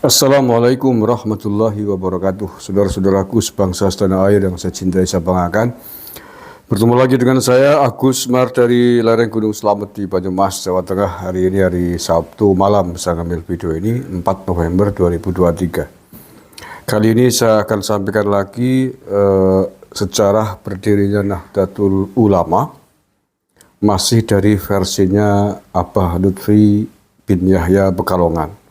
Assalamualaikum warahmatullahi wabarakatuh. Saudara-saudaraku sebangsa setanah air yang saya cintai, saya banggakan. Bertemu lagi dengan saya, Agus Mar dari lereng Gunung Slamet di Banyumas, Jawa Tengah. Hari ini hari Sabtu malam saya ngambil video ini 4 November 2023. Kali ini saya akan sampaikan lagi sejarah berdirinya Nahdlatul Ulama, masih dari versinya Abah Lutfi bin Yahya Pekalongan.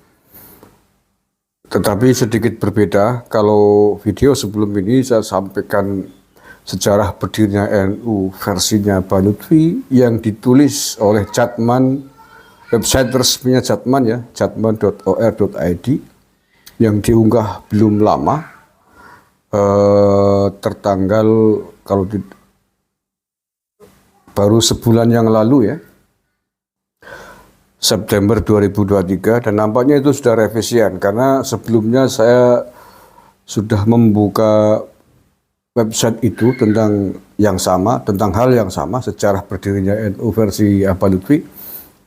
Tetapi sedikit berbeda. Kalau video sebelum ini saya sampaikan sejarah berdirinya NU versinya Abah Lutfi yang ditulis oleh Jatman, website resminya Jatman ya, jatman.or.id, yang diunggah belum lama, tertanggal kalau baru sebulan yang lalu ya, September 2023, dan nampaknya itu sudah revisian karena sebelumnya saya sudah membuka website itu tentang yang sama, tentang hal yang sama, sejarah berdirinya NU versi Abah Lutfi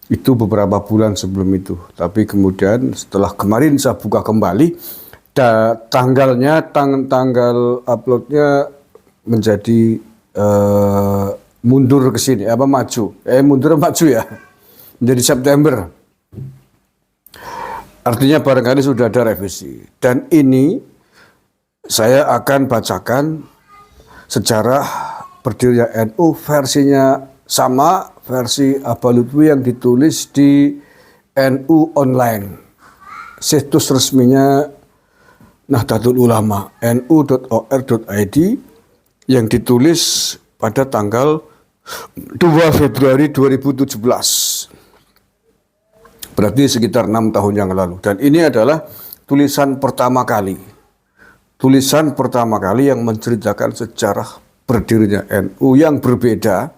itu beberapa bulan sebelum itu. Tapi kemudian setelah kemarin saya buka kembali, tanggal uploadnya menjadi mundur ke sini, maju ya, menjadi September. Artinya barangkali sudah ada revisi. Dan ini saya akan bacakan sejarah berdirinya NU versinya sama, versi Abah Lutfi yang ditulis di NU Online, situs resminya Nahdlatul Ulama, nu.or.id, yang ditulis pada tanggal 2 Februari 2017. Berarti sekitar 6 tahun yang lalu. Dan ini adalah tulisan pertama kali yang menceritakan sejarah berdirinya NU yang berbeda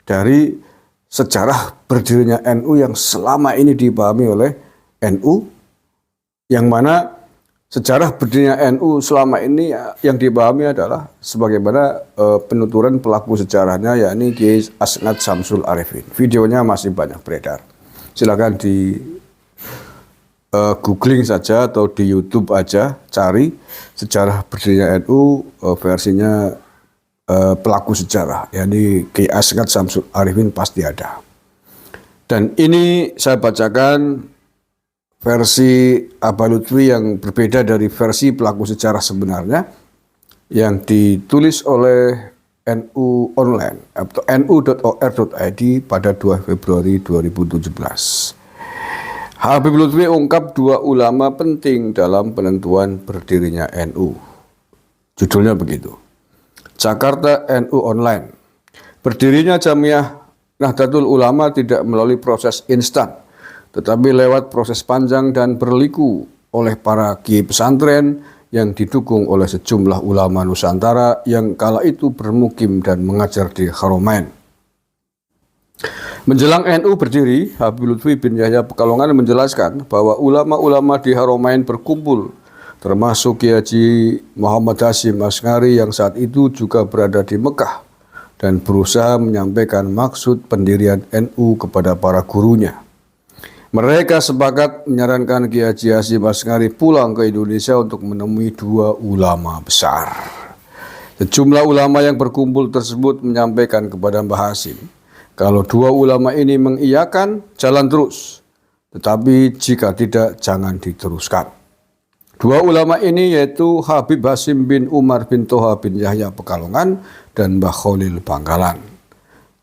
dari sejarah berdirinya NU yang selama ini dipahami oleh NU, yang mana sejarah berdirinya NU selama ini yang dipahami adalah sebagaimana penuturan pelaku sejarahnya, yakni Kiai Asnad Syamsul Arifin. Videonya masih banyak beredar. Silakan di googling saja atau di YouTube aja, cari sejarah berdirinya NU versinya pelaku sejarah, yakni Kiai Asnad Syamsul Arifin, pasti ada. Dan ini saya bacakan versi Abah Lutfi yang berbeda dari versi pelaku sejarah sebenarnya yang ditulis oleh NU Online atau nu.or.id pada 2 Februari 2017. Habib Lutfi ungkap 2 ulama penting dalam penentuan berdirinya NU. Judulnya begitu. Jakarta NU Online. Berdirinya Jamiah Nahdlatul Ulama tidak melalui proses instan, tetapi lewat proses panjang dan berliku oleh para kiai pesantren yang didukung oleh sejumlah ulama Nusantara yang kala itu bermukim dan mengajar di Haromain. Menjelang NU berdiri, Habib Lutfi bin Yahya Pekalongan menjelaskan bahwa ulama-ulama di Haromain berkumpul, termasuk Kiai Haji Muhammad Hasyim Asy'ari yang saat itu juga berada di Mekah, dan berusaha menyampaikan maksud pendirian NU kepada para gurunya. Mereka sepakat menyarankan Kiai Haji Hasyim Asy'ari pulang ke Indonesia untuk menemui 2 ulama besar. Sejumlah ulama yang berkumpul tersebut menyampaikan kepada Mbah Hasyim, kalau 2 ulama ini mengiyakan, jalan terus. Tetapi jika tidak, jangan diteruskan. 2 ulama ini yaitu Habib Hasyim bin Umar bin Toha bin Yahya Pekalongan dan Mbah Khalil Bangkalan.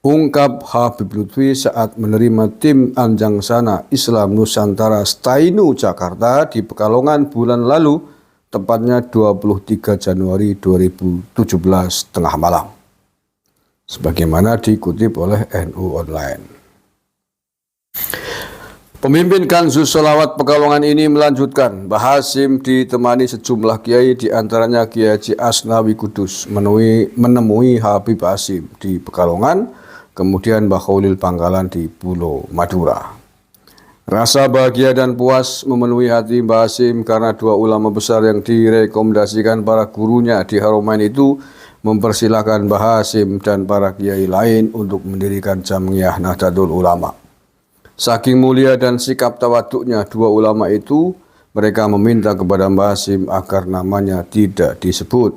Ungkap Habib Lutfi saat menerima tim Anjangsana Islam Nusantara Stainu Jakarta di Pekalongan bulan lalu, tepatnya 23 Januari 2017 tengah malam. Sebagaimana dikutip oleh NU Online. Pemimpin Kanzus Sholawat Pekalongan ini melanjutkan, Mbah Hasyim ditemani sejumlah kiai, diantaranya Kiai Haji Asnawi Kudus, menemui Habib Hasyim di Pekalongan, kemudian Mbah Khalil Bangkalan di Pulau Madura. Rasa bahagia dan puas memenuhi hati Mbah Hasyim karena 2 ulama besar yang direkomendasikan para gurunya di Haromain itu mempersilahkan Mbah Hasyim dan para kiai lain untuk mendirikan Jamiah Nahdlatul Ulama. Saking mulia dan sikap tawaduknya 2 ulama itu, Mereka meminta kepada Mbah Hashim agar namanya tidak disebut,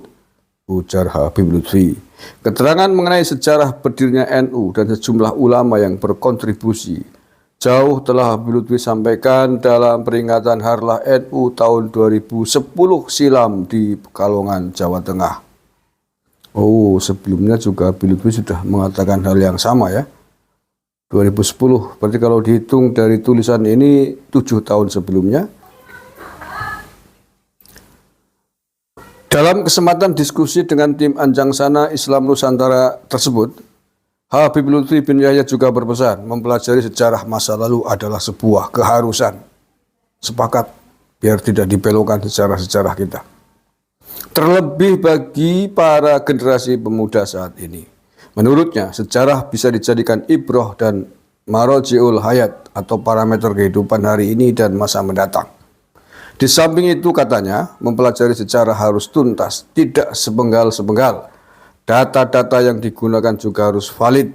ujar Habib Lutfi. Keterangan mengenai sejarah berdirinya NU dan sejumlah ulama yang berkontribusi jauh telah Habib Lutfi sampaikan dalam peringatan Harlah NU tahun 2010 silam di Pekalongan, Jawa Tengah. Oh, sebelumnya juga Habib Lutfi sudah mengatakan hal yang sama ya. 2010, berarti kalau dihitung dari tulisan ini 7 tahun sebelumnya. Dalam kesempatan diskusi dengan tim Anjang Sana Islam Nusantara tersebut, Habib Lutfi bin Yahya juga berpesan mempelajari sejarah masa lalu adalah sebuah keharusan. Sepakat biar tidak dibelokkan sejarah-sejarah kita. Terlebih bagi para generasi pemuda saat ini. Menurutnya, sejarah bisa dijadikan ibroh dan marojiul hayat atau parameter kehidupan hari ini dan masa mendatang. Di samping itu katanya, mempelajari sejarah harus tuntas, tidak sepenggal-sepenggal. Data-data yang digunakan juga harus valid.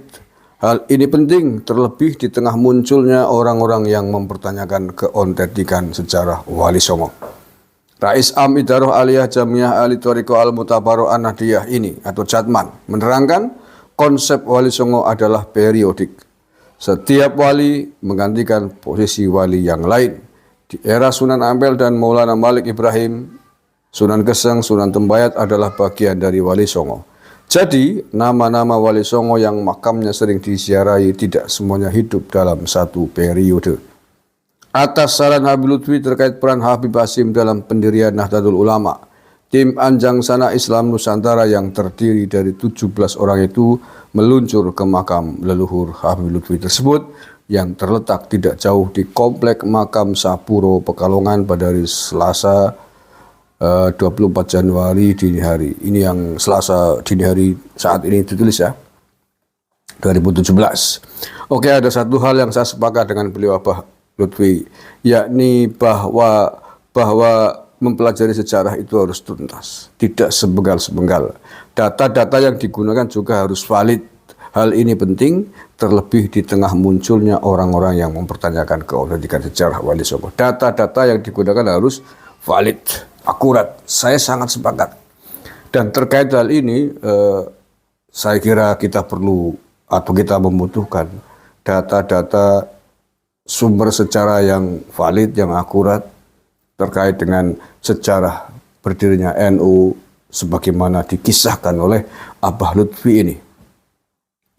Hal ini penting terlebih di tengah munculnya orang-orang yang mempertanyakan keautentikan sejarah Wali Songo. Rais Am Idaroh Aliyah Jamiah Ali Thariqah Al-Mutabaro An-Nahdiyah ini atau Jatman menerangkan konsep Wali Songo adalah periodik. Setiap wali menggantikan posisi wali yang lain. Di era Sunan Ampel dan Maulana Malik Ibrahim, Sunan Geseng, Sunan Tembayat adalah bagian dari Wali Songo. Jadi, nama-nama Wali Songo yang makamnya sering disiarai tidak semuanya hidup dalam satu periode. Atas saran Habib Lutfi terkait peran Habib Hashim dalam pendirian Nahdlatul Ulama, tim Anjang Sana Islam Nusantara yang terdiri dari 17 orang itu meluncur ke makam leluhur Habib Lutfi tersebut yang terletak tidak jauh di Komplek Makam Sapuro Pekalongan pada hari Selasa 24 Januari dini hari. Ini yang Selasa dini hari saat ini ditulis ya, 2017. Oke, ada satu hal yang saya sepakat dengan beliau Abah Lutfi, yakni bahwa mempelajari sejarah itu harus tuntas, tidak sepenggal-sepenggal. Data-data yang digunakan juga harus valid. Hal ini penting terlebih di tengah munculnya orang-orang yang mempertanyakan keautentikan sejarah Wali Songo. Data-data yang digunakan harus valid, akurat. Saya sangat sepakat. Dan terkait hal ini, saya kira kita perlu atau kita membutuhkan data-data sumber sejarah yang valid, yang akurat terkait dengan sejarah berdirinya NU sebagaimana dikisahkan oleh Abah Lutfi ini.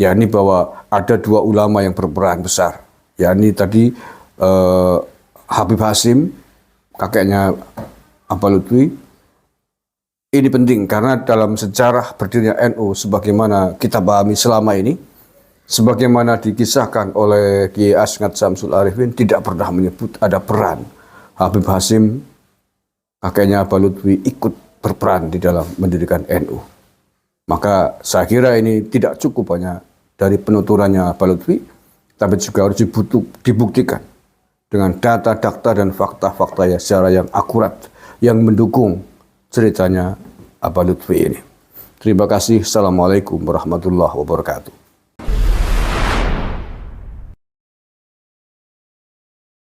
Yakni bahwa ada dua ulama yang berperan besar. Yakni tadi Habib Hashim, kakeknya Abah Lutfi. Ini penting karena dalam sejarah berdirinya NU sebagaimana kita pahami selama ini, sebagaimana dikisahkan oleh Kiai Asngat Samsul Arifin, tidak pernah menyebut ada peran Habib Hashim, kakeknya Abah Lutfi, ikut berperan di dalam mendirikan NU. Maka saya kira ini tidak cukup hanya dari penuturannya Abah Lutfi, tapi juga harus dibuktikan dengan data-data dan fakta-fakta ya secara yang akurat yang mendukung ceritanya Abah Lutfi ini. Terima kasih. Assalamualaikum warahmatullahi wabarakatuh.